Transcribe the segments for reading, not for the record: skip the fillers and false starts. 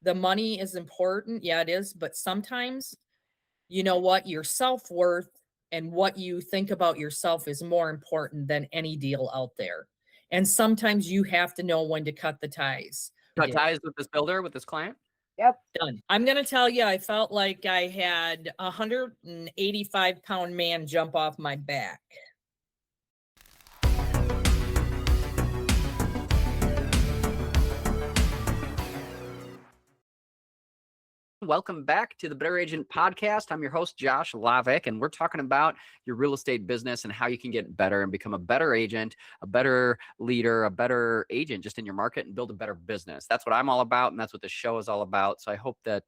The money is important. Yeah, it is. But sometimes, you know what? Your self-worth and what you think about yourself is more important than any deal out there. And sometimes you have to know when to cut the ties. Cut ties with this builder, with this client? Yep. Done. I'm going to tell you, I felt like I had a 185-pound man jump off my back. Welcome back to the Better Agent Podcast. I'm your host, Josh Lavik, and we're talking about your real estate business and how you can get better and become a better agent, a better leader, a better agent just in your market and build a better business. That's what I'm all about, and that's what this show is all about. So I hope that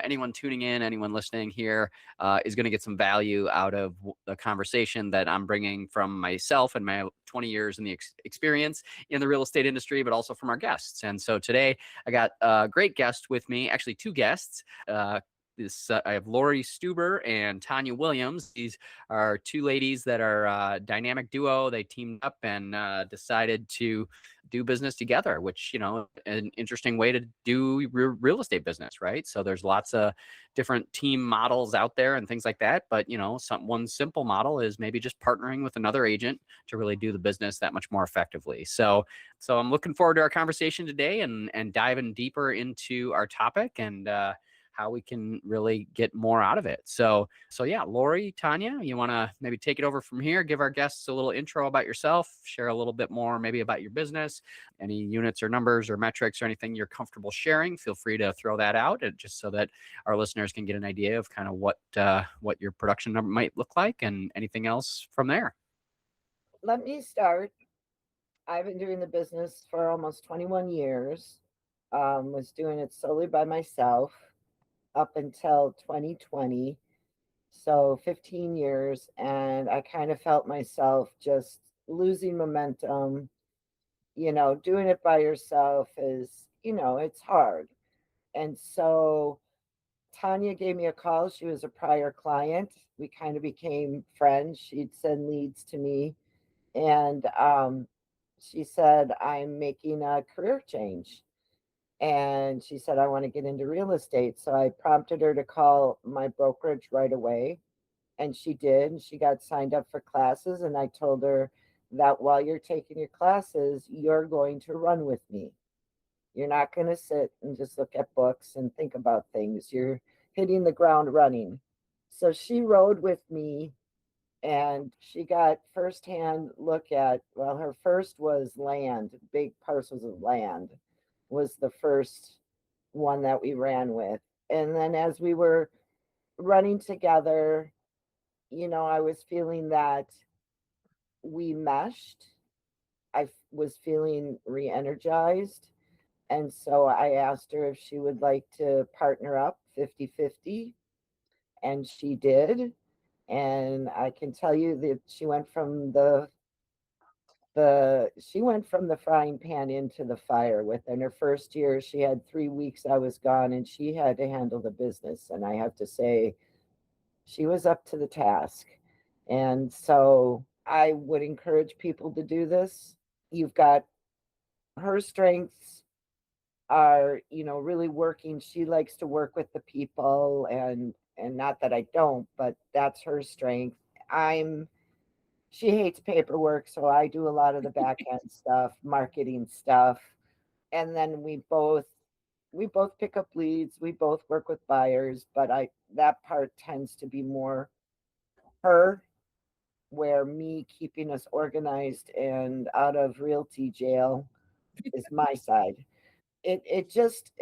anyone tuning in, anyone listening here is going to get some value out of the conversation that I'm bringing from myself and my 20 years in the experience in the real estate industry, but also from our guests. And so today I got a great guest with me, actually two guests. I have Lori Stuber and Tanya Williams. These are two ladies that are a dynamic duo. They teamed up and decided to do business together, which, you know, an interesting way to do real estate business, right? So there's lots of different team models out there and things like that. But, you know, one simple model is maybe just partnering with another agent to really do the business that much more effectively. So I'm looking forward to our conversation today and diving deeper into our topic and how we can really get more out of it. So yeah, Lori, Tanya, you want to maybe take it over from here, give our guests a little intro about yourself, share a little bit more maybe about your business, any units or numbers or metrics or anything you're comfortable sharing. Feel free to throw that out, just so that our listeners can get an idea of kind of what your production number might look like and anything else from there. Let me start. I've been doing the business for almost 21 years. Was doing it solely by myself up until 2020. So 15 years. And I kind of felt myself just losing momentum. You know, doing it by yourself is, it's hard. And so Tanya gave me a call. She was a prior client. We kind of became friends. She'd send leads to me. And she said, I'm making a career change. And she said, I want to get into real estate. So I prompted her to call my brokerage right away. And she did. And she got signed up for classes. And I told her that while you're taking your classes, you're going to run with me. You're not going to sit and just look at books and think about things. You're hitting the ground running. So she rode with me and she got firsthand look at, well, her first was land, big parcels of land was the first one that we ran with. And then as we were running together, I was feeling that we meshed. I was feeling re-energized. And so I asked her if she would like to partner up 50-50, and she did. And I can tell you that she went from the frying pan into the fire. Within her first year, she had 3 weeks I was gone, and she had to handle the business. And I have to say, she was up to the task. And so I would encourage people to do this. You've got her strengths are, really working. She likes to work with the people, and not that I don't, but that's her strength. She hates paperwork, so I do a lot of the back end stuff, marketing stuff. And then we both pick up leads, we both work with buyers, but that part tends to be more her, where me keeping us organized and out of realty jail is my side. It just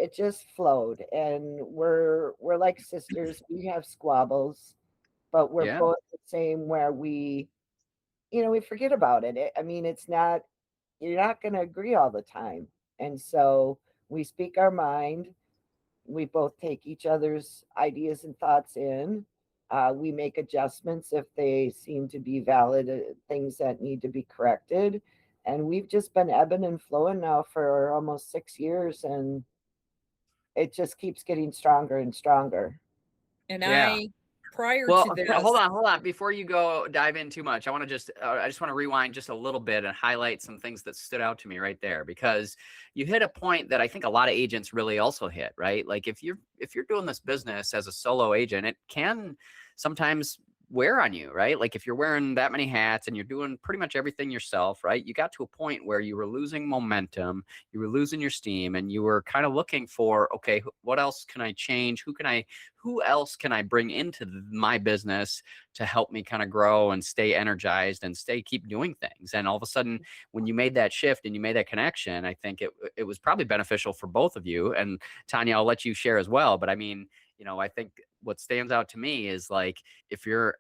flowed, and we're like sisters. We have squabbles, but we're Yeah. both the same, where we forget about it. I mean, it's not, you're not going to agree all the time. And so we speak our mind. We both take each other's ideas and thoughts in. We make adjustments if they seem to be valid, things that need to be corrected. And we've just been ebbing and flowing now for almost 6 years, and it just keeps getting stronger and stronger. And Yeah. prior Well, to this, hold on. Before you go dive in too much, I just want to rewind just a little bit and highlight some things that stood out to me right there, because you hit a point that I think a lot of agents really also hit, right? Like if you're doing this business as a solo agent, it can sometimes wear on you, right? Like if you're wearing that many hats and you're doing pretty much everything yourself, right? You got to a point where you were losing momentum, you were losing your steam, and you were kind of looking for, okay, what else can I change? Who else can I bring into my business to help me kind of grow and stay energized and keep doing things? And all of a sudden, when you made that shift and you made that connection, I think it was probably beneficial for both of you. And Tanya, I'll let you share as well. But I mean, I think what stands out to me is like, because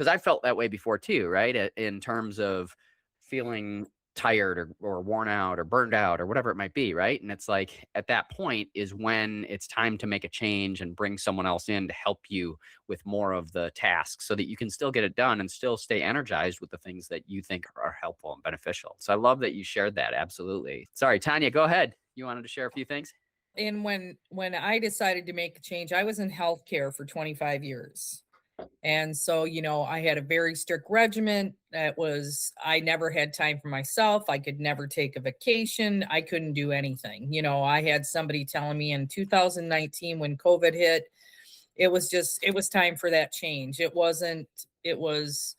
I felt that way before too, right? In terms of feeling tired or worn out or burned out or whatever it might be, right? And it's like at that point is when it's time to make a change and bring someone else in to help you with more of the tasks so that you can still get it done and still stay energized with the things that you think are helpful and beneficial. So I love that you shared that. Absolutely. Sorry, Tanya, go ahead. You wanted to share a few things? and when I decided to make a change, I was in healthcare for 25 years. And so, I had a very strict regimen I never had time for myself. I could never take a vacation. I couldn't do anything. I had somebody telling me in 2019 when COVID hit, it was time for that change. It was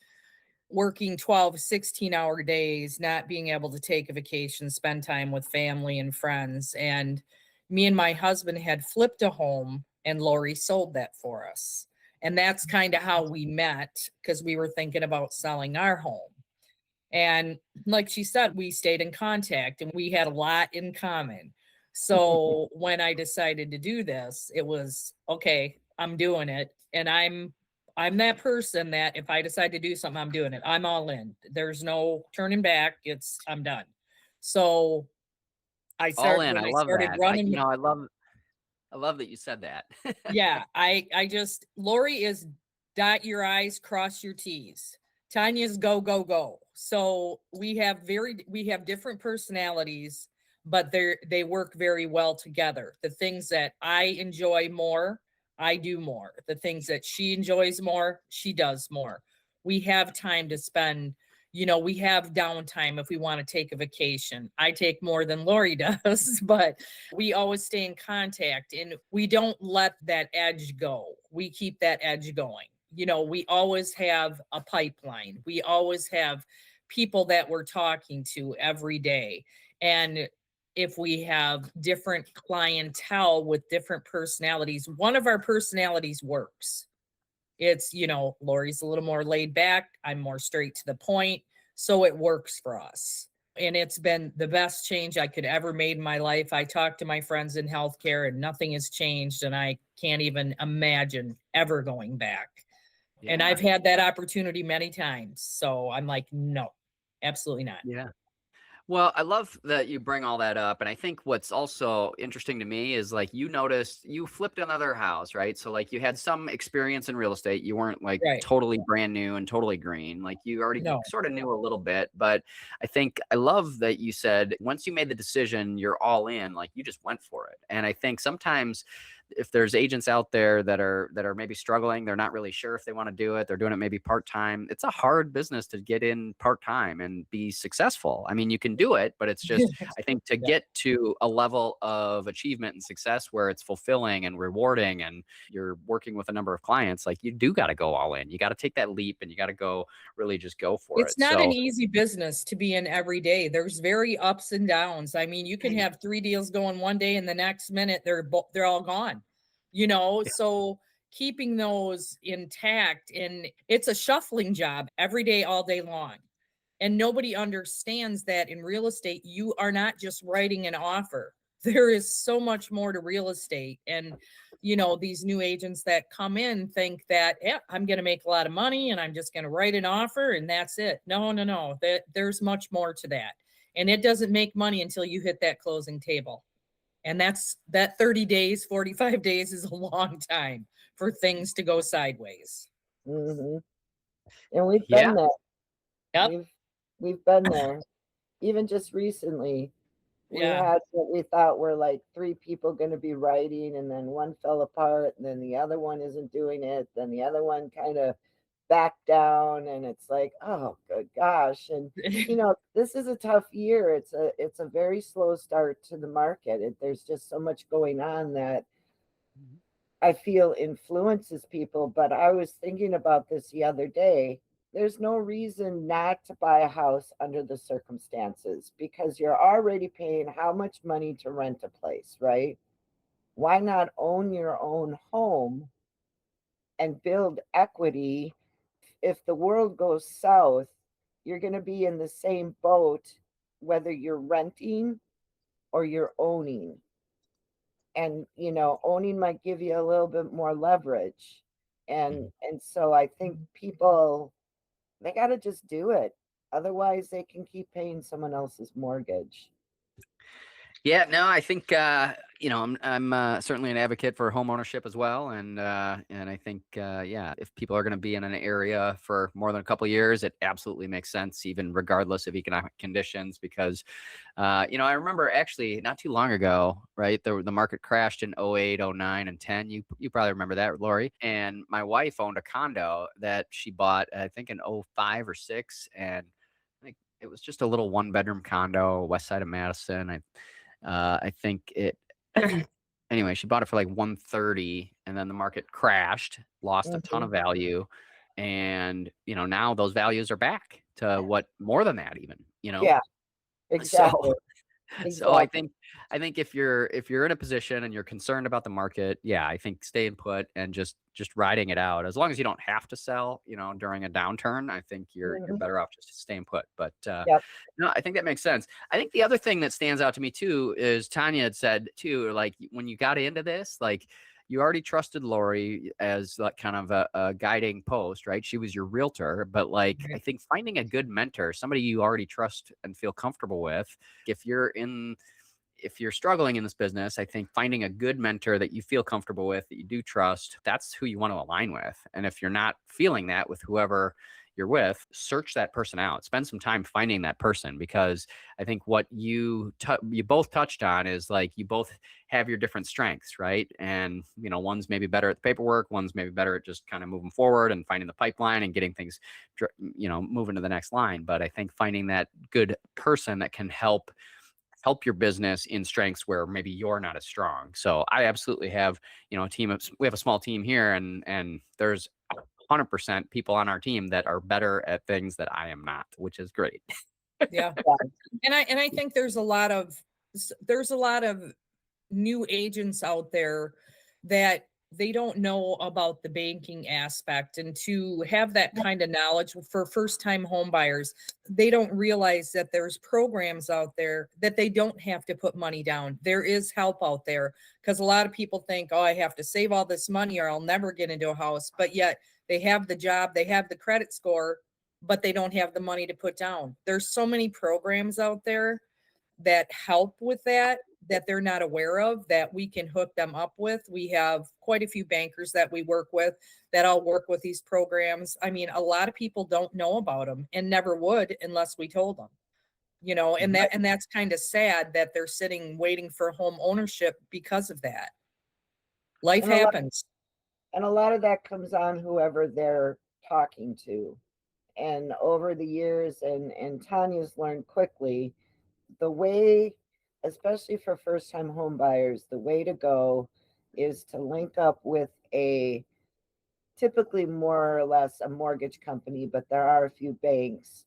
working 12, 16-hour days, not being able to take a vacation, spend time with family and friends. And me and my husband had flipped a home, and Lori sold that for us. And that's kind of how we met, because we were thinking about selling our home. And like she said, we stayed in contact and we had a lot in common. So when I decided to do this, it was okay, I'm doing it. And I'm that person that if I decide to do something, I'm doing it. I'm all in. There's no turning back. I'm done. So All in. when I I love started that. running. I love that you said that. Yeah, Lori is dot your I's, cross your T's. Tanya's go, go, go. So we have different personalities, but they work very well together. The things that I enjoy more, I do more. The things that she enjoys more, she does more. We have time to spend, we have downtime if we want to take a vacation. I take more than Lori does, but we always stay in contact and we don't let that edge go. We keep that edge going. We always have a pipeline. We always have people that we're talking to every day. And if we have different clientele with different personalities, one of our personalities works. It's, Lori's a little more laid back. I'm more straight to the point. So it works for us. And it's been the best change I could ever made in my life. I talk to my friends in healthcare and nothing has changed. And I can't even imagine ever going back. Yeah. And I've had that opportunity many times. So I'm like, no, absolutely not. Yeah. Well, I love that you bring all that up. And I think what's also interesting to me is like you noticed you flipped another house, right? So like you had some experience in real estate. You weren't like totally brand new and totally green. Like you already sort of knew a little bit. But I love that you said once you made the decision, you're all in, like you just went for it. And I think sometimes if there's agents out there that are maybe struggling, they're not really sure if they want to do it. They're doing it maybe part-time. It's a hard business to get in part-time and be successful. I mean, you can do it, but it's just, I think to get to a level of achievement and success where it's fulfilling and rewarding and you're working with a number of clients, like you do got to go all in. You got to take that leap and you got to go really just go for it. It's not an easy business to be in every day. There's very ups and downs. I mean, you can have 3 deals going one day and the next minute they're all gone. So keeping those intact, and it's a shuffling job every day, all day long. And nobody understands that in real estate, you are not just writing an offer. There is so much more to real estate. And, these new agents that come in think that, yeah, I'm going to make a lot of money and I'm just going to write an offer and that's it. No. There's much more to that. And it doesn't make money until you hit that closing table. And that 30 days, 45 days is a long time for things to go sideways. Mm-hmm. And we've been there. Yep. We've been there. Even just recently, We Yeah. had what we thought were like 3 people going to be writing, and then one fell apart, and then the other one isn't doing it. Then the other one kind of backed down, and it's like, oh, good gosh. And this is a tough year. It's a very slow start to the market. There's just so much going on that I feel influences people. But I was thinking about this the other day. There's no reason not to buy a house under the circumstances, because you're already paying how much money to rent a place, right? Why not own your own home and build equity? If the world goes south, you're going to be in the same boat, whether you're renting or you're owning. And owning might give you a little bit more leverage. And so I think people, they got to just do it. Otherwise, they can keep paying someone else's mortgage. Yeah, no, I think I'm certainly an advocate for home ownership as well, and I think yeah, if people are going to be in an area for more than a couple of years, it absolutely makes sense, even regardless of economic conditions. Because I remember actually not too long ago, right? The market crashed in 08, 09, and 10. You probably remember that, Lori. And my wife owned a condo that she bought, I think, in 05 or 06, and I think it was just a little 1-bedroom condo, west side of Madison. I think it anyway, she bought it for like 130, and then the market crashed, lost a ton of value. And, now those values are back to what, more than that even, Yeah, So, exactly. so I think if you're in a position and you're concerned about the market, yeah, I think staying put and just riding it out. As long as you don't have to sell, during a downturn, I think you're better off just staying put. But Yep. no, I think that makes sense. I think the other thing that stands out to me too is Tanya had said too, like when you got into this, like you already trusted Lori as like kind of a guiding post, right? She was your realtor, but like I think finding a good mentor, somebody you already trust and feel comfortable with, if you're struggling in this business, I think finding a good mentor that you feel comfortable with, that you do trust, that's who you want to align with. And if you're not feeling that with whoever you're with, search that person out. Spend some time finding that person, because I think what you both touched on is like you both have your different strengths, right? And one's maybe better at the paperwork, one's maybe better at just kind of moving forward and finding the pipeline and getting things moving to the next line. But I think finding that good person that can help your business in strengths where maybe you're not as strong. So I absolutely have, a team we have a small team here, and there's 100% people on our team that are better at things that I am not, which is great. Yeah. And I think there's a lot of new agents out there that they don't know about the banking aspect, and to have that kind of knowledge for first-time home buyers, they don't realize that there's programs out there that they don't have to put money down. There is help out there, because a lot of people think, oh, I have to save all this money or I'll never get into a house, but yet they have the job, they have the credit score, but they don't have the money to put down. There's so many programs out there that help with that they're not aware of, that we can hook them up with. We have quite a few bankers that we work with that all work with these programs. I mean, a lot of people don't know about them and never would unless we told them, and that's kind of sad that they're sitting waiting for home ownership because of that. Life happens. And a lot of that comes on whoever they're talking to. And over the years, and Tanya's learned quickly, the way, especially for first-time home buyers, the way to go is to link up with a typically more or less a mortgage company, but there are a few banks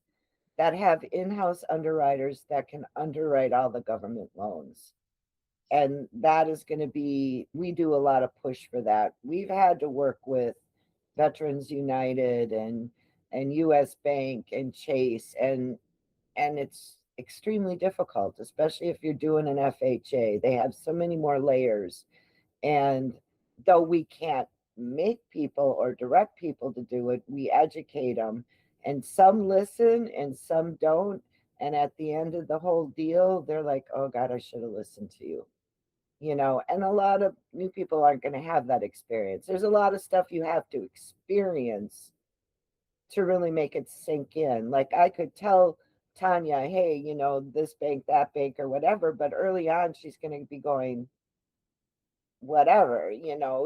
that have in-house underwriters that can underwrite all the government loans. And that is going to be, we do a lot of push for that. We've had to work with Veterans United and US Bank and Chase, and it's extremely difficult, especially if you're doing an FHA. They have so many more layers. And though we can't make people or direct people to do it, we educate them. And some listen and some don't. And at the end of the whole deal, they're like, oh God, I should have listened to you. And a lot of new people aren't going to have that experience. There's a lot of stuff you have to experience to really make it sink in. Like I could tell Tanya, hey, this bank, that bank, or whatever. But early on, she's going to be going, whatever,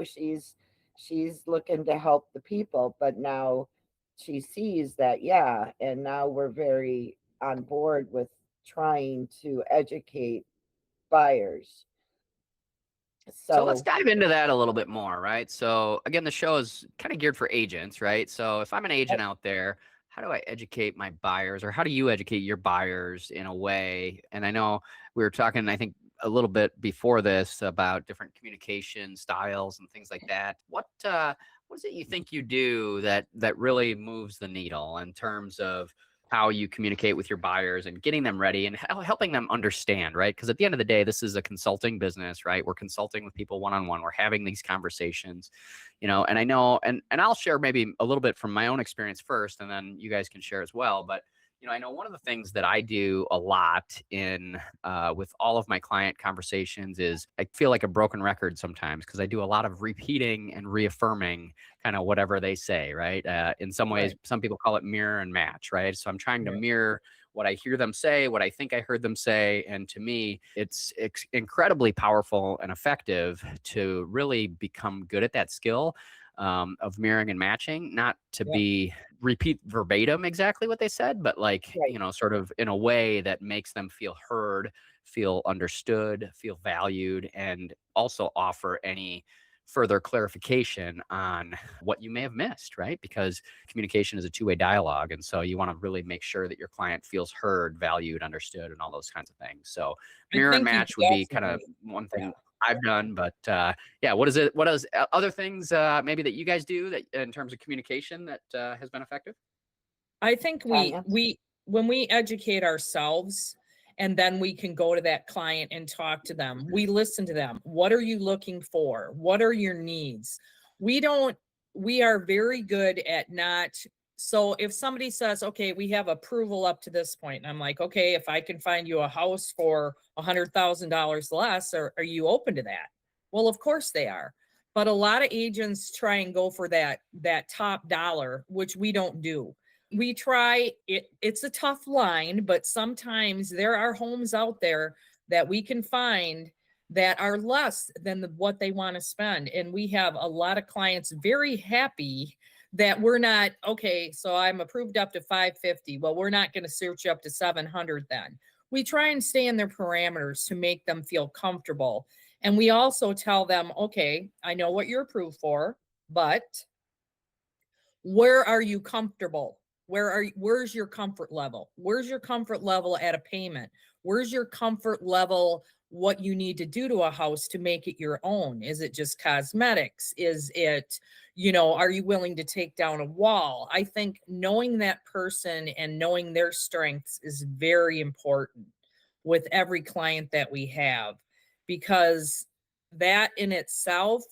she's looking to help the people. But now she sees that, yeah, and now we're very on board with trying to educate buyers. So let's So, dive into that a little bit more, right? So again, the show is kind of geared for agents, right? So if I'm an agent out there, how do I educate my buyers, or how do you educate your buyers in a way? And I know we were talking, I think, a little bit before this about different communication styles and things like that. What is it you think you do that really moves the needle in terms of how you communicate with your buyers and getting them ready and helping them understand, right? Because at the end of the day, this is a consulting business, right? We're consulting with people one-on-one. We're having these conversations, and I know, and I'll share maybe a little bit from my own experience first, and then you guys can share as well. But I know one of the things that I do a lot in with all of my client conversations is I feel like a broken record sometimes, because I do a lot of repeating and reaffirming kind of whatever they say, right? In some ways, Right. some people call it mirror and match, right? So I'm trying to Yeah. mirror what I hear them say, what I think I heard them say. And to me, it's incredibly powerful and effective to really become good at that skill of mirroring and matching, not to Yeah. be repeat verbatim exactly what they said, but like, right. sort of in a way that makes them feel heard, feel understood, feel valued, and also offer any further clarification on what you may have missed, right? Because communication is a two-way dialogue. And so you want to really make sure that your client feels heard, valued, understood, and all those kinds of things. So I mirror and think you match would be kind of definitely, one yeah. thing I've done, but yeah, what is other things maybe that you guys do that in terms of communication that has been effective? I think Tanya. when we educate ourselves, and then we can go to that client and talk to them. We listen to them. What are you looking for? What are your needs? We don't, we are very good at not. So if somebody says, okay, we have approval up to this point, and I'm like, okay, if I can find you a house for $100,000 less, are you open to that? Well, of course they are. But a lot of agents try and go for that top dollar, which we don't do. We try it. It's a tough line, but sometimes there are homes out there that we can find that are less than what they want to spend. And we have a lot of clients very happy that we're not, okay, so I'm approved up to 550. Well, we're not going to search up to 700 then. We try and stay in their parameters to make them feel comfortable. And we also tell them, okay, I know what you're approved for, but where are you comfortable? Where's your comfort level? Where's your comfort level at a payment? Where's your comfort level what you need to do to a house to make it your own? Is it just cosmetics? Is it, are you willing to take down a wall? I think knowing that person and knowing their strengths is very important with every client that we have, because that in itself,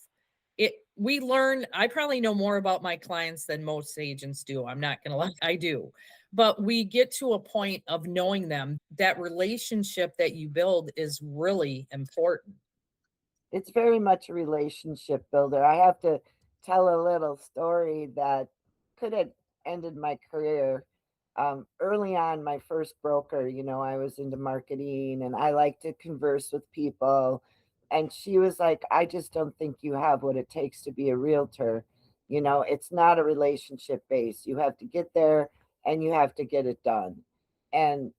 we learn. I probably know more about my clients than most agents do. I'm not going to lie, I do. But we get to a point of knowing them. That relationship that you build is really important. It's very much a relationship builder. I have to tell a little story that could have ended my career. Early on, my first broker, I was into marketing and I like to converse with people. And she was like, I just don't think you have what it takes to be a realtor. It's not a relationship base. You have to get there and you have to get it done. And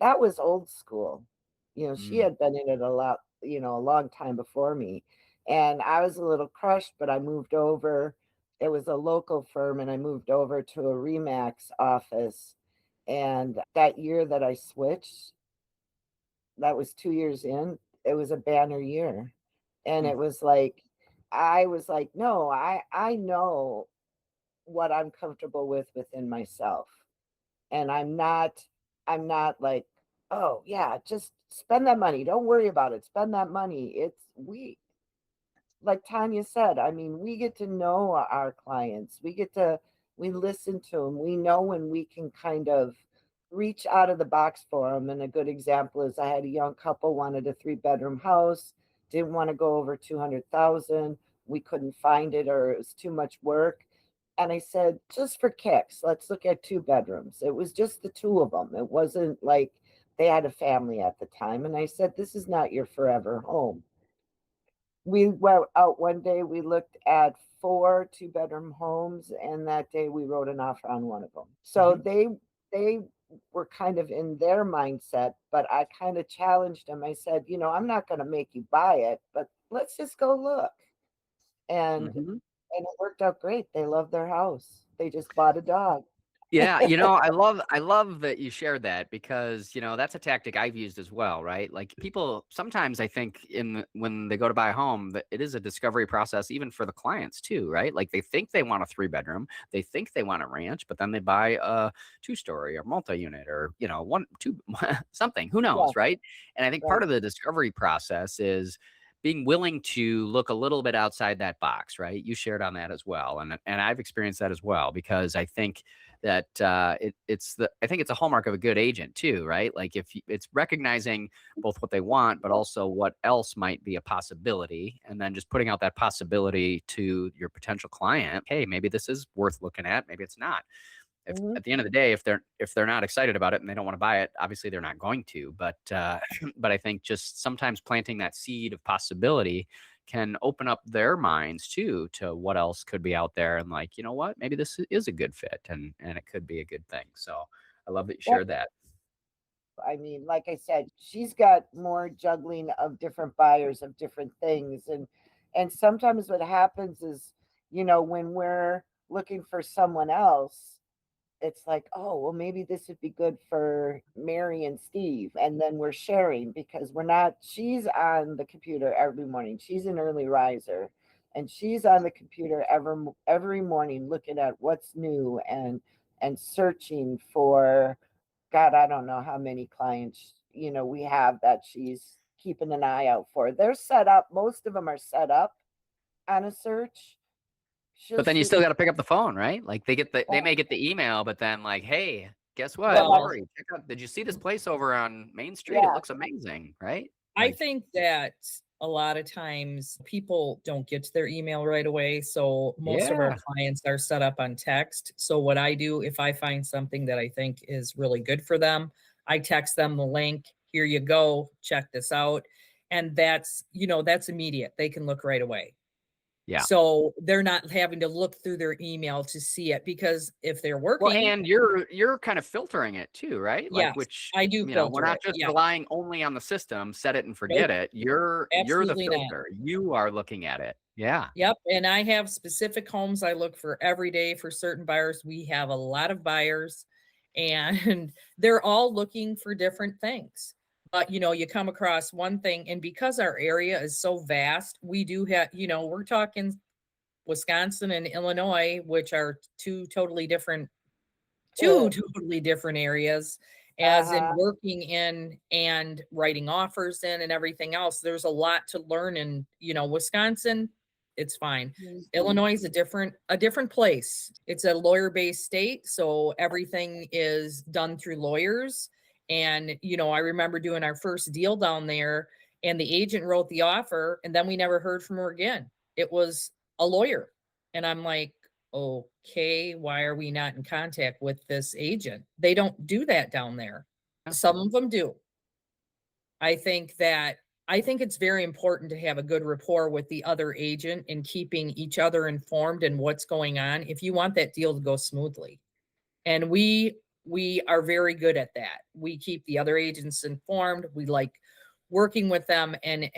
that was old school. She Mm. had been in it a lot, a long time before me. And I was a little crushed, but I moved over. It was a local firm, and I moved over to a Remax office. And that year that I switched, that was 2 years in, it was a banner year. And Mm. it was like, I was like, no, I know what I'm comfortable with within myself. And I'm not like, oh yeah, just spend that money. Don't worry about it. Spend that money. Like Tanya said, I mean, we get to know our clients. We listen to them. We know when we can kind of reach out of the box for them. And a good example is I had a young couple wanted a 3-bedroom house, didn't want to go over 200,000. We couldn't find it or it was too much work. And I said, just for kicks, let's look at 2 bedrooms. It was just the 2 of them. It wasn't like they had a family at the time. And I said, this is not your forever home. We went out one day, we looked at 4 2-bedroom homes, and that day we wrote an offer on one of them. So they were kind of in their mindset, but I kind of challenged them. I said, I'm not going to make you buy it, but let's just go look. And and it worked out great. They love their house. They just bought a dog. Yeah, I love that you shared that, because, that's a tactic I've used as well, right? Like, people sometimes, I think, when they go to buy a home, that it is a discovery process even for the clients too, right? Like, they think they want a 3-bedroom, they think they want a ranch, but then they buy a 2-story or multi-unit, or, 1, 2, something, who knows, Yeah, right? And I think part right. of the discovery process is being willing to look a little bit outside that box, right? You shared on that as well. And I've experienced that as well, because I think that I think it's a hallmark of a good agent too, right? Like, if it's recognizing both what they want, but also what else might be a possibility, and then just putting out that possibility to your potential client. Hey, maybe this is worth looking at. Maybe it's not. If Mhm. at the end of the day, if they're not excited about it and they don't want to buy it, obviously they're not going to. But but I think just sometimes planting that seed of possibility can open up their minds too to what else could be out there, and, like, you know what, maybe this is a good fit, and it could be a good thing. So I love that you Yep. shared that. I mean, like I said, she's got more juggling of different buyers of different things. And sometimes what happens is, when we're looking for someone else, it's like, oh, well, maybe this would be good for Mary and Steve. And then we're sharing, because she's on the computer every morning. She's an early riser, and she's on the computer every morning looking at what's new and searching for, God, I don't know how many clients, we have that she's keeping an eye out for. They're set up, most of them are set up on a search. She'll But then you see. still got to pick up the phone, right? Like, they may get the email, but then, like, hey, guess what, Well, Lori, check out, did you see this place over on Main Street? It Yeah. looks amazing, right? I Like, think that a lot of times people don't get to their email right away. So most of our yeah. clients are set up on text. So what I do, if I find something that I think is really good for them, I text them the link. Here you go. Check this out. And that's immediate. They can look right away. Yeah. So they're not having to look through their email to see it, because if they're Well, working, and you're kind of filtering it too, right? Like, yes, which, I do we're filter not it. just Yeah. relying only on the system, set it and forget Nope. it. You're the Absolutely not. filter. You are looking at it. Yeah. Yep, and I have specific homes I look for every day for certain buyers. We have a lot of buyers, and they're all looking for different things. But, you come across one thing, and because our area is so vast, we do have, we're talking Wisconsin and Illinois, which are two totally different areas, as in Uh-huh. working in and writing offers in and everything else. There's a lot to learn in, Wisconsin, it's fine. Mhm. Illinois is a different place. It's a lawyer-based state, so everything is done through lawyers. And, I remember doing our first deal down there, and the agent wrote the offer, and then we never heard from her again. It was a lawyer. And I'm like, okay, why are we not in contact with this agent? They don't do that down there. Yeah. Some of them do. I think that I think it's very important to have a good rapport with the other agent and keeping each other informed and what's going on if you want that deal to go smoothly. And we are very good at that. We keep the other agents informed. We like working with them, and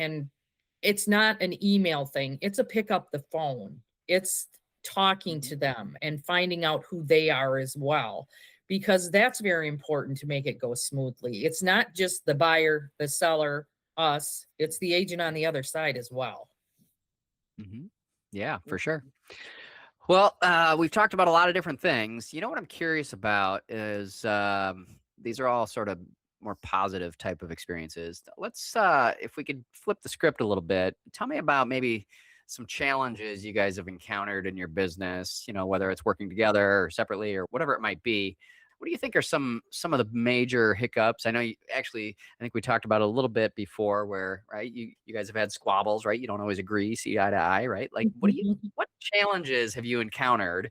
it's not an email thing. It's a pick up the phone. It's talking Mhm. to them and finding out who they are as well, because that's very important to make it go smoothly. It's not just the buyer, the seller, us, it's the agent on the other side as well. Mhm. Yeah, for sure. Well, we've talked about a lot of different things. What I'm curious about is, these are all sort of more positive type of experiences. Let's, if we could flip the script a little bit, tell me about maybe some challenges you guys have encountered in your business, whether it's working together or separately or whatever it might be. what do you think are some of the major hiccups? I know I think we talked about it a little bit before where, right, you guys have had squabbles, right? You don't always agree, see eye to eye, right? Like, what challenges have you encountered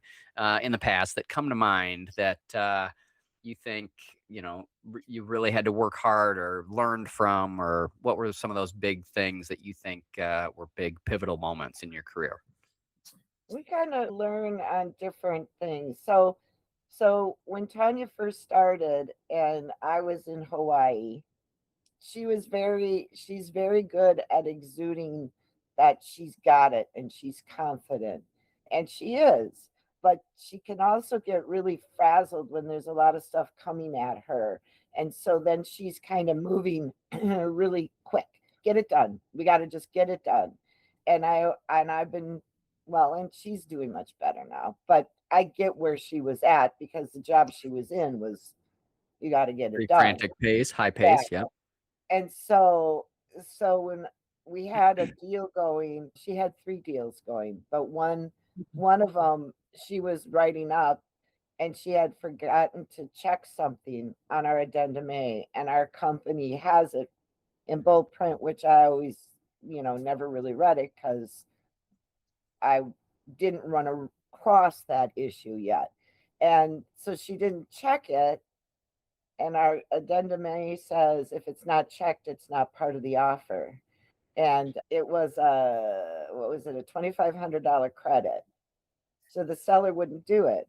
in the past that come to mind that you think, you really had to work hard or learned from, or what were some of those big things that you think were big pivotal moments in your career? We kind of learn on different things. So when Tanya first started and I was in Hawaii, she's very good at exuding that she's got it and she's confident. And she is, but she can also get really frazzled when there's a lot of stuff coming at her. And so then she's kind of moving really quick. Get it done. We got to just get it done. I've been, well, and she's doing much better now, but I get where she was at because the job she was in was, you got to get it Pretty done. frantic pace, high pace. Yeah. And so when we had a deal going, she had 3 deals going, but one of them she was writing up and she had forgotten to check something on our addendum A, and our company has it in bold print, which I always, never really read it because I didn't run across that issue yet. And so she didn't check it. And our addendum A says if it's not checked, it's not part of the offer. And it was a $2,500 credit. So the seller wouldn't do it.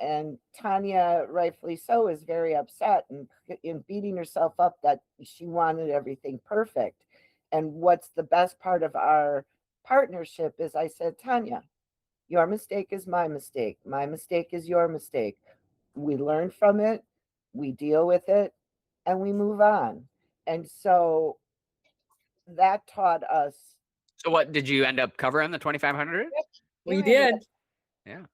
And Tanya, rightfully so, is very upset and beating herself up that she wanted everything perfect. And what's the best part of our partnership is I said, Tanya, your mistake is my mistake. My mistake is your mistake. We learn from it, we deal with it, and we move on. And so that taught us. So what did you end up covering, the 2,500? We did. Yeah.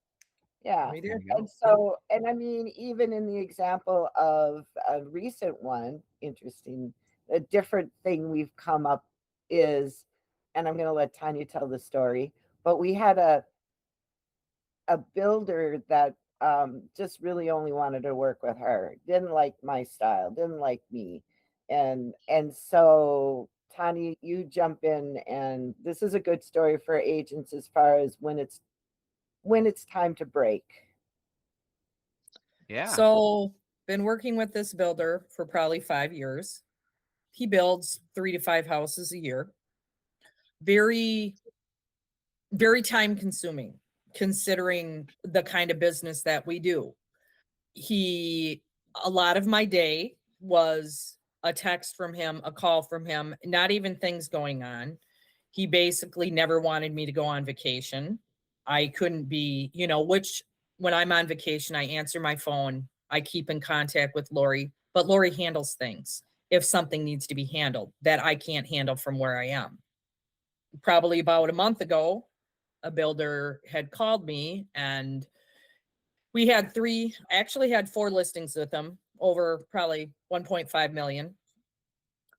Yeah. We did. And so, and I mean, even in the example of a recent one, interesting, a different thing we've come up is, and I'm going to let Tanya tell the story, but we had a builder that just really only wanted to work with her, didn't like my style, didn't like me. And so Tanya, you jump in, and this is a good story for agents as far as when it's time to break. Yeah. So been working with this builder for probably 5 years. He builds 3 to 5 houses a year. Very, very time consuming considering the kind of business that we do. A lot of my day was a text from him, a call from him, not even things going on. He basically never wanted me to go on vacation. I couldn't be, which when I'm on vacation, I answer my phone. I keep in contact with Lori, but Lori handles things if something needs to be handled that I can't handle from where I am. Probably about a month ago, a builder had called me, and we had 4 listings with him over probably 1.5 million.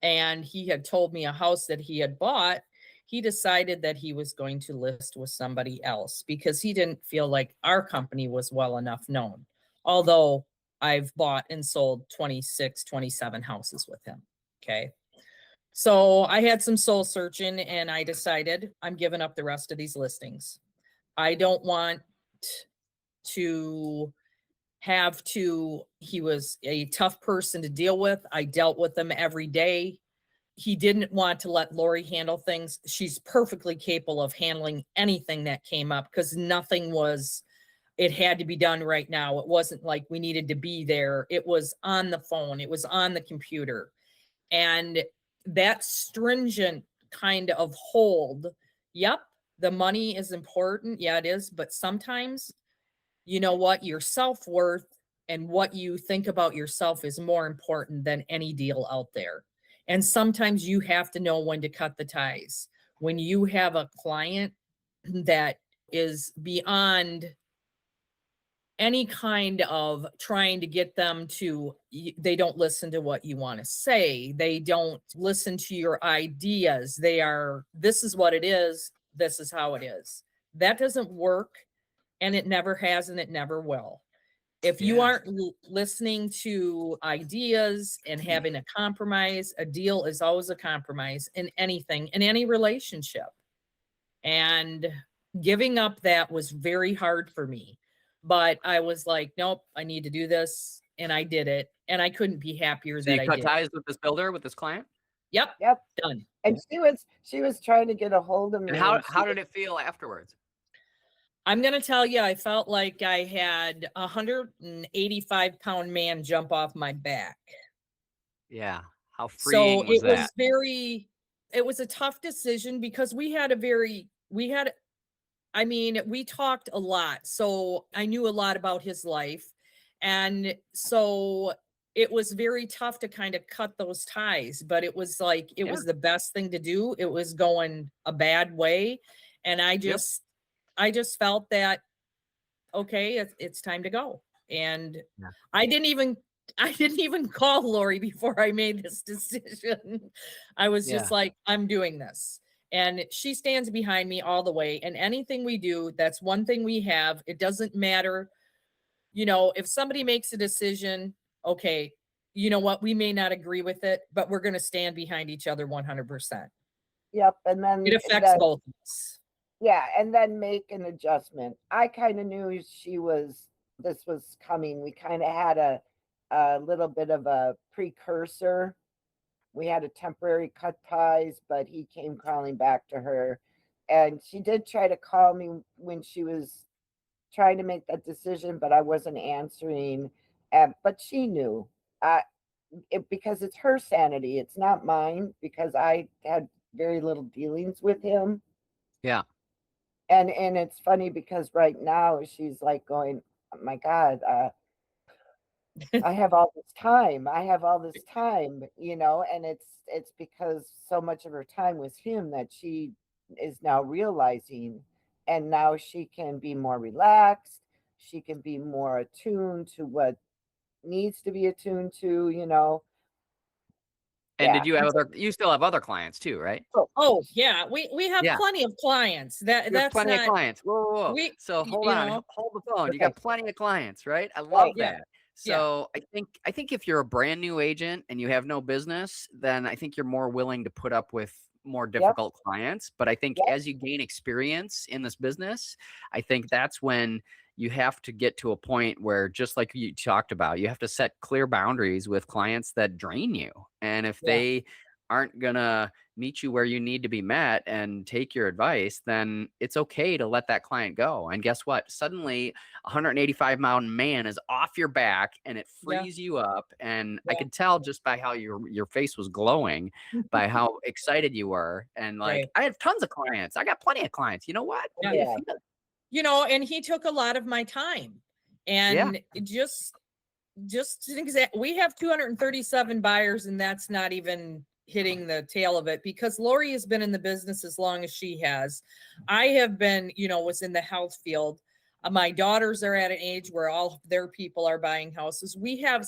And he had told me a house that he had bought. He decided that he was going to list with somebody else because he didn't feel like our company was well enough known. Although I've bought and sold 26, 27 houses with him. Okay. So I had some soul searching and I decided I'm giving up the rest of these listings. I don't want to he was a tough person to deal with. I dealt with him every day. He didn't want to let Lori handle things. She's perfectly capable of handling anything that came up because it had to be done right now. It wasn't like we needed to be there. It was on the phone. It was on the computer. And that stringent kind of hold, yep, the money is important. Yeah, it is. But sometimes, you know what, your self-worth and what you think about yourself is more important than any deal out there. And sometimes you have to know when to cut the ties. When you have a client that is beyond any kind of trying to get them they don't listen to what you want to say. They don't listen to your ideas. This is what it is. This is how it is. That doesn't work. And it never has, and it never will. If you Yeah. aren't listening to ideas and having a compromise, a deal is always a compromise in anything, in any relationship. And giving up that was very hard for me. But I was like, nope, I need to do this. And I did it. And I couldn't be happier So that you I cut did. ties with this builder, with this client? Yep. Yep. Done. And she was trying to get a hold of me. And how and she did it feel afterwards? I'm going to tell you, I felt like I had a 185-pound man jump off my back. Yeah. How So freeing was it was that? it was a tough decision because we talked a lot. So I knew a lot about his life. And so it was very tough to kind of cut those ties, but it was like, it Yeah. was the best thing to do. It was going a bad way. And I just felt that, okay, it's time to go. And Yeah. I didn't even call Lori before I made this decision. I was just like, I'm doing this. And she stands behind me all the way. And anything we do, that's one thing we have. It doesn't matter. If somebody makes a decision, okay, you know what? We may not agree with it, but we're going to stand behind each other 100%. Yep. And then It affects both of us. Yeah, and then make an adjustment. I kind of knew this was coming. We kind of had a little bit of a precursor. We had a temporary cut ties, but he came crawling back to her. And she did try to call me when she was trying to make that decision, but I wasn't answering. But she knew because it's her sanity. It's not mine because I had very little dealings with him. Yeah. And it's funny because right now she's like going, oh my God, I have all this time. I have all this time, and it's because so much of her time was him that she is now realizing, and now she can be more relaxed. She can be more attuned to what needs to be attuned to, And Yeah. did you have you still have other clients too, right? Oh yeah, we have Yeah. plenty of clients. You have That's plenty of not clients. Whoa. So hold on, hold the phone. You got plenty of clients, right? I love Yeah. that. So I think if you're a brand new agent and you have no business, then I think you're more willing to put up with more difficult clients. But I think as you gain experience in this business, I think that's when you have to get to a point where, just like you talked about, you have to set clear boundaries with clients that drain you. And if they aren't gonna meet you where you need to be met and take your advice, then it's okay to let that client go. And guess what? Suddenly a 185-pound man is off your back and it frees you up. And I could tell just by how your face was glowing, by how excited you were. And like, I have tons of clients. I got plenty of clients. You know what? Yeah. And he took a lot of my time. And just an example, we have 237 buyers, and that's not even hitting the tail of it, because Lori has been in the business as long as she has. I have been, was in the health field. My daughters are at an age where all their people are buying houses. We have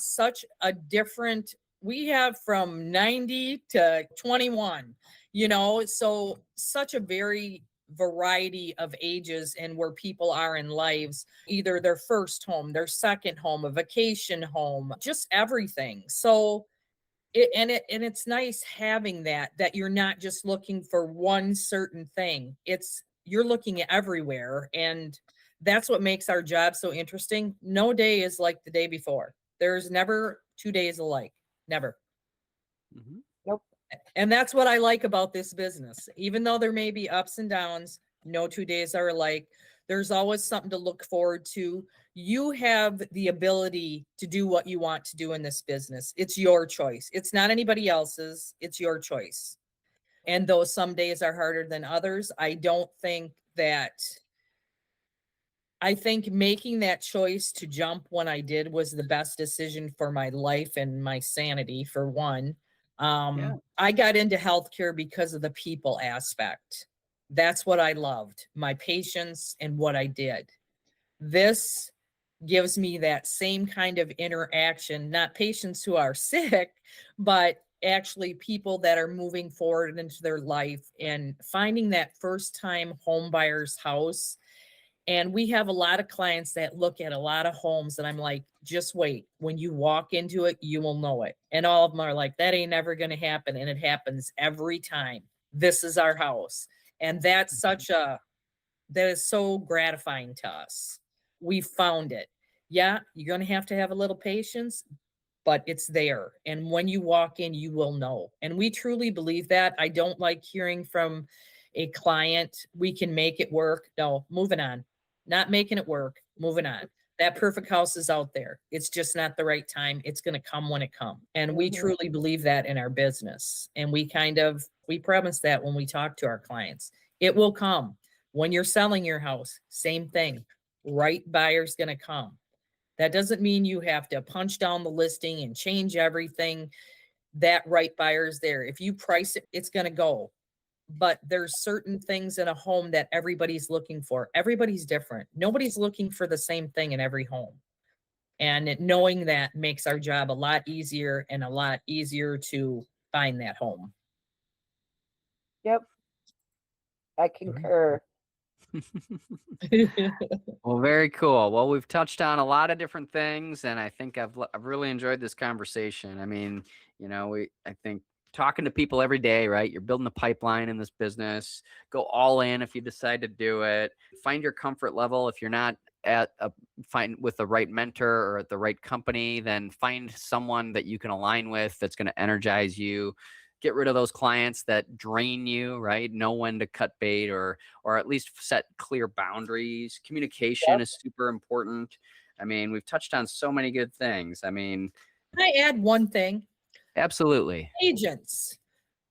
we have from 90 to 21, so such a very variety of ages and where people are in lives, either their first home, their second home, a vacation home, just everything. So it's nice having that you're not just looking for one certain thing. You're looking at everywhere, and that's what makes our job so interesting. No day is like the day before. There's never 2 days alike. Never. Mm-hmm. Nope. And that's what I like about this business. Even though there may be ups and downs, no 2 days are alike. There's always something to look forward to. You have the ability to do what you want to do in this business. It's your choice. It's not anybody else's. It's your choice. And though some days are harder than others, I think making that choice to jump when I did was the best decision for my life and my sanity, for one. I got into healthcare because of the people aspect. That's what I loved, my patients and what I did. This gives me that same kind of interaction, not patients who are sick, but actually people that are moving forward into their life and finding that first time home buyer's house And we have a lot of clients that look at a lot of homes and I'm like, just wait. When you walk into it, you will know it. And all of them are like, that ain't never going to happen. And it happens every time. This is our house. And that is so gratifying to us. We found it. Yeah, you're going to have a little patience, but it's there. And when you walk in, you will know. And we truly believe that. I don't like hearing from a client, we can make it work. No, moving on. Not making it work, moving on. That perfect house is out there. It's just not the right time. It's going to come when it comes. And we truly believe that in our business. And we promise that when we talk to our clients. It will come. When you're selling your house, same thing. Right buyer's going to come. That doesn't mean you have to punch down the listing and change everything. That right buyer is there. If you price it, it's going to go. But there's certain things in a home that everybody's looking for. Everybody's different. Nobody's looking for the same thing in every home. And knowing that makes our job a lot easier and a lot easier to find that home. Yep. I concur. Well, very cool. Well, we've touched on a lot of different things, and I think I've really enjoyed this conversation. I mean, I think talking to people every day, right? You're building a pipeline in this business. Go all in if you decide to do it. Find your comfort level. If you're not find with the right mentor or at the right company, then find someone that you can align with that's going to energize you. Get rid of those clients that drain you, right? Know when to cut bait or at least set clear boundaries. Communication is super important. I mean, we've touched on so many good things. I mean, Can I add one thing? Absolutely. Agents.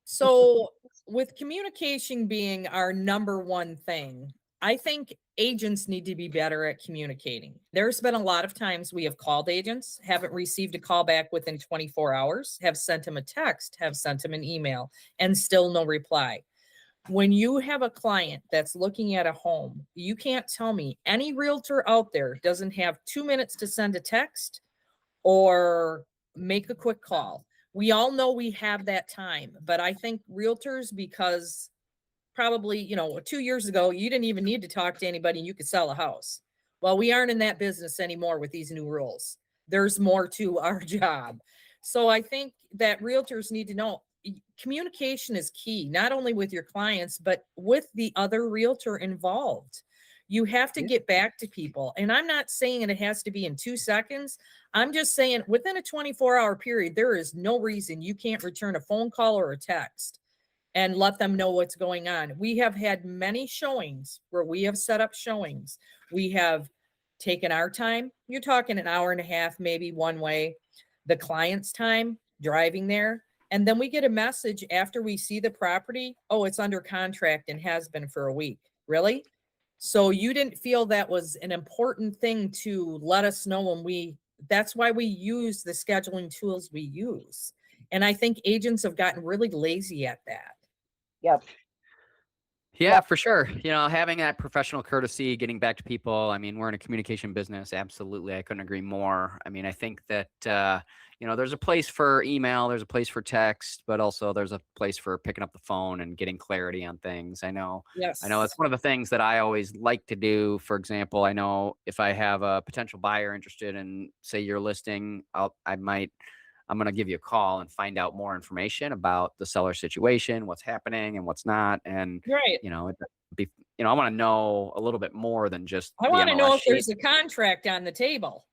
So with communication being our number one thing, I think agents need to be better at communicating. There's been a lot of times we have called agents, haven't received a call back within 24 hours, have sent them a text, have sent them an email, and still no reply. When you have a client that's looking at a home, you can't tell me any realtor out there doesn't have 2 minutes to send a text or make a quick call. We all know we have that time, but I think realtors, because probably, 2 years ago, you didn't even need to talk to anybody and you could sell a house. Well, we aren't in that business anymore with these new rules. There's more to our job. So I think that realtors need to know communication is key, not only with your clients, but with the other realtor involved. You have to get back to people. And I'm not saying it has to be in 2 seconds. I'm just saying within a 24-hour period, there is no reason you can't return a phone call or a text and let them know what's going on. We have had many showings where we have set up showings. We have taken our time. You're talking an hour and a half, maybe one way, the client's time driving there. And then we get a message after we see the property. Oh, it's under contract and has been for a week. Really? So you didn't feel that was an important thing to let us know that's why we use the scheduling tools we use. And I think agents have gotten really lazy at that. Yep. Yeah, for sure. Having that professional courtesy, getting back to people. I mean, we're in a communication business. Absolutely. I couldn't agree more. I mean, I think that, there's a place for email, there's a place for text, but also there's a place for picking up the phone and getting clarity on things. I know it's one of the things that I always like to do. For example, I know if I have a potential buyer interested in, say, your listing, I'm going to give you a call and find out more information about the seller situation, what's happening and what's not. And, right. I want to know a little bit more than just I want to know if there's a contract on the table.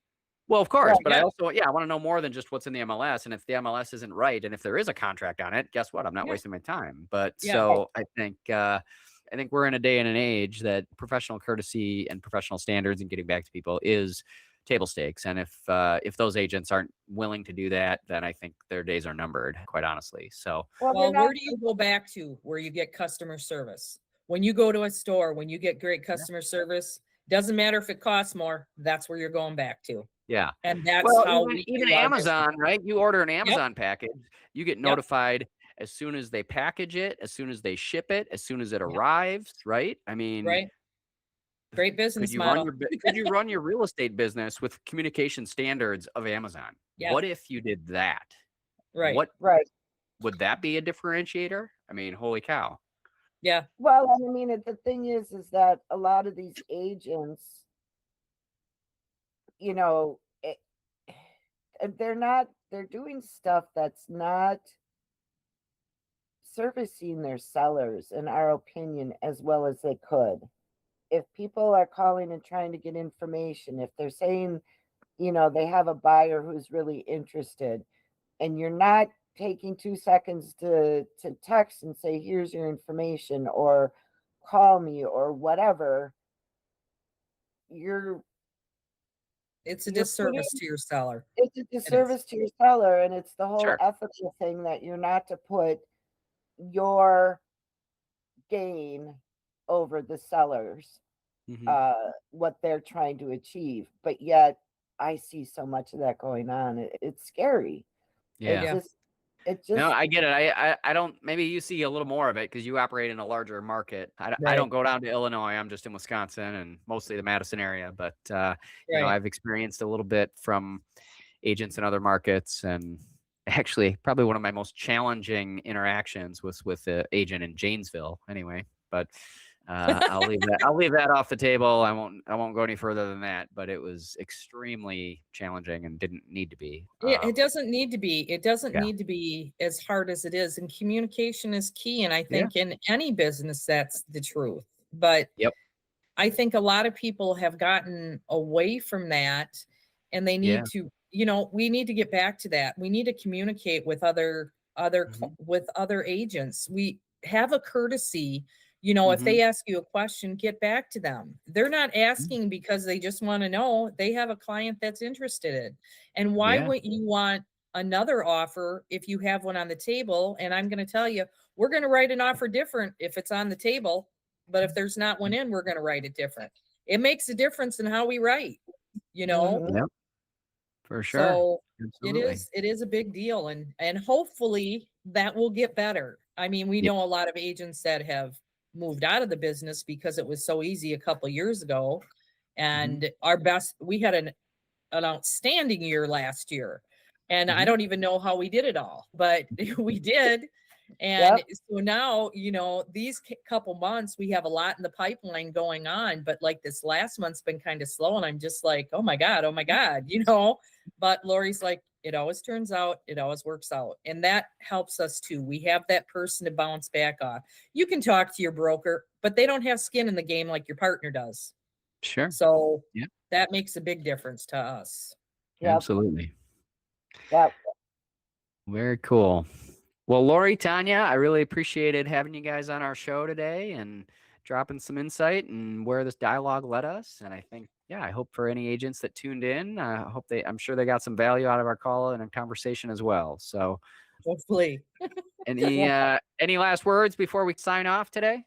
Well, of course, but I also, I want to know more than just what's in the MLS. And if the MLS isn't right, and if there is a contract on it, guess what? I'm not wasting my time. But so I think we're in a day and an age that professional courtesy and professional standards and getting back to people is table stakes. And if those agents aren't willing to do that, then I think their days are numbered, quite honestly. So, well, where do you go back to where you get customer service? When you go to a store, when you get great customer service, doesn't matter if it costs more, that's where you're going back to. Yeah. And that's how even Amazon, right? You order an Amazon package, you get notified as soon as they package it, as soon as they ship it, as soon as it arrives, right? I mean, right. Great business model. Could you run your real estate business with communication standards of Amazon? Yeah. What if you did that? Right. Would that be a differentiator? I mean, holy cow. Yeah. Well, I mean, the thing is that a lot of these agents, you know, they're doing stuff that's not servicing their sellers, in our opinion, as well as they could. If people are calling and trying to get information, if they're saying, they have a buyer who's really interested, and you're not taking 2 seconds to text and say, here's your information, or call me, or whatever, you're It's a you're putting disservice to your seller. it's a It is. disservice to your seller, and it's the whole Sure. ethical thing that you're not to put your gain over the sellers, what they're trying to achieve. But yet I see so much of that going on. It's scary. Yeah. It just No, I get it. I don't, maybe you see a little more of it because you operate in a larger market. I Right. don't go down to Illinois. I'm just in Wisconsin and mostly the Madison area. But, you know, Right. I've experienced a little bit from agents in other markets. And actually, probably one of my most challenging interactions was with the agent in Janesville anyway. But I'll leave that off the table. I won't go any further than that. But it was extremely challenging and didn't need to be. Yeah, it doesn't need to be. It doesn't Yeah. need to be as hard as it is. And communication is key. And I Yeah. think in any business, that's the truth. But Yep. I think a lot of people have gotten away from that, and they Yeah. need to, we need to get back to that. We need to communicate with other with other agents. We have a courtesy. If they ask you a question, get back to them. They're not asking because they just want to know. They have a client that's interested in. And why Yeah. wouldn't you want another offer if you have one on the table? And I'm going to tell you, we're going to write an offer different if it's on the table. But if there's not one in, we're going to write it different. It makes a difference in how we write, Mhm. Yep. For sure. So Absolutely. it is a big deal. And hopefully that will get better. I mean, we Yeah. know a lot of agents that have moved out of the business because it was so easy a couple years ago. And we had an outstanding year last year. And I don't even know how we did it all, but we did. And Yep. so now, these couple months, we have a lot in the pipeline going on, but like this last month's been kind of slow. And I'm just like, oh my God, but Lori's like, it always turns out, it always works out. And that helps us too. We have that person to bounce back off. You can talk to your broker, but they don't have skin in the game like your partner does. Sure. So Yep. that makes a big difference to us. Yep. Absolutely. Yep. Very cool. Well, Lori, Tanya, I really appreciated having you guys on our show today and dropping some insight and where this dialogue led us. And I think, I hope for any agents that tuned in, I'm sure they got some value out of our call and a conversation as well. So Hopefully. any last words before we sign off today?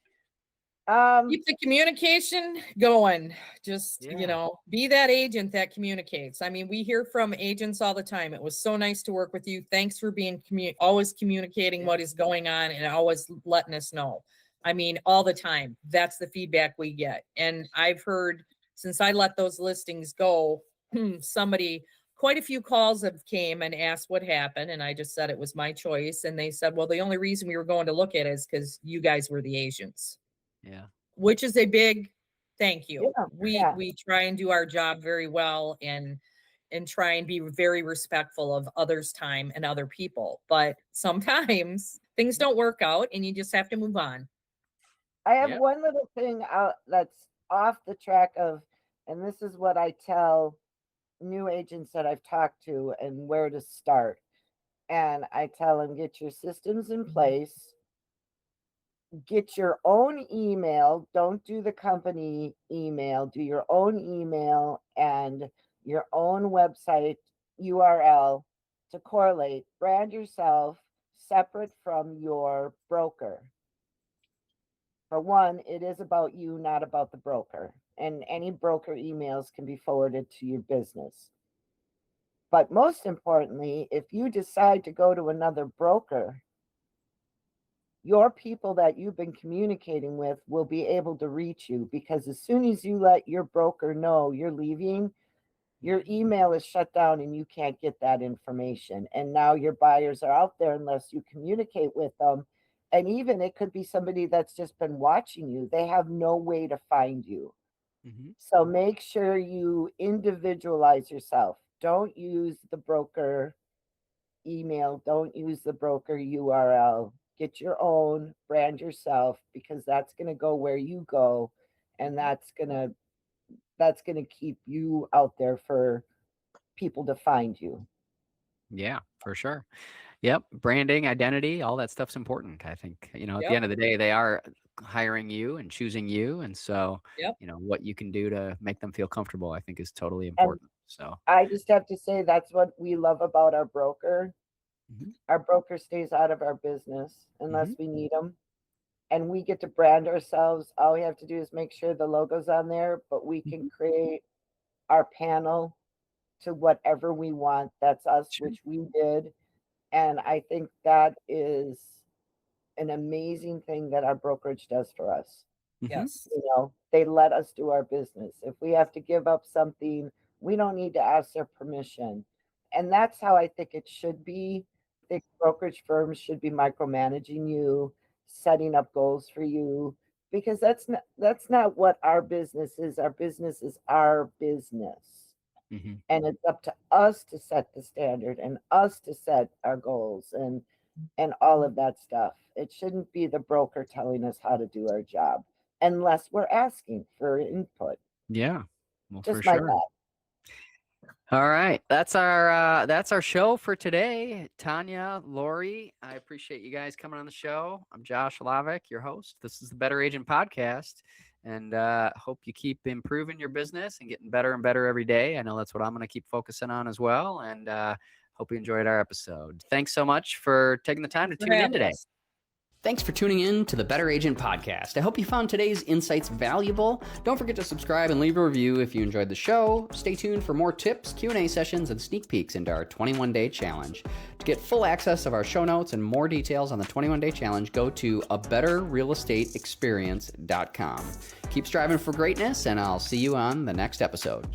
Keep the communication going. Just, Yeah. be that agent that communicates. I mean, we hear from agents all the time. It was so nice to work with you. Thanks for being always communicating what is going on and always letting us know. I mean, all the time. That's the feedback we get. And I've heard since I let those listings go, quite a few calls have came and asked what happened. And I just said it was my choice. And they said, well, the only reason we were going to look at it is because you guys were the agents. Yeah. Which is a big thank you. Yeah. We try and do our job very well and try and be very respectful of others' time and other people. But sometimes things don't work out and you just have to move on. I have Yep. one little thing that's off the track of, and this is what I tell new agents that I've talked to and where to start. And I tell them, get your systems in place, get your own email. Don't do the company email, do your own email and your own website URL to correlate. Brand yourself separate from your broker. For one, it is about you, not about the broker. And any broker emails can be forwarded to your business. But most importantly, if you decide to go to another broker, your people that you've been communicating with will be able to reach you, because as soon as you let your broker know you're leaving, your email is shut down and you can't get that information. And now your buyers are out there unless you communicate with them And even it could be somebody that's just been watching you. They have no way to find you. Mhm. So make sure you individualize yourself. Don't use the broker email, don't use the broker URL. Get your own, brand yourself, because that's going to go where you go, and that's going to keep you out there for people to find you. Yeah, for sure. Yep. Branding, identity, all that stuff's important. I think, at the Yep. end of the day, they are hiring you and choosing you. And so, Yep. what you can do to make them feel comfortable, I think is totally And important. So, I just have to say that's what we love about our broker. mhm, Our broker stays out of our business unless mhm, we need them. And we get to brand ourselves. All we have to do is make sure the logo's on there, but we can mhm. create our panel to whatever we want. That's us, Sure. which we did. And I think that is an amazing thing that our brokerage does for us. Mhm. Yes. They let us do our business. If we have to give up something, we don't need to ask their permission. And that's how I think it should be. I think brokerage firms should be micromanaging you, setting up goals for you, because that's not what our business is. Our business is our business. Mhm. And it's up to us to set the standard and us to set our goals and all of that stuff. It shouldn't be the broker telling us how to do our job unless we're asking for input. Yeah. Well, for Just my sure. thought. All right. That's our show for today. Tanya, Lori, I appreciate you guys coming on the show. I'm Josh Lavik, your host. This is the Better Agent Podcast. And hope you keep improving your business and getting better and better every day. I know that's what I'm going to keep focusing on as well. And hope you enjoyed our episode. Thanks so much for taking the time to For tune in having today. us. Thanks for tuning in to the Better Agent Podcast. I hope you found today's insights valuable. Don't forget to subscribe and leave a review if you enjoyed the show. Stay tuned for more tips, Q&A sessions, and sneak peeks into our 21-day challenge. To get full access of our show notes and more details on the 21-day challenge, go to abetterrealestateexperience.com. Keep striving for greatness, and I'll see you on the next episode.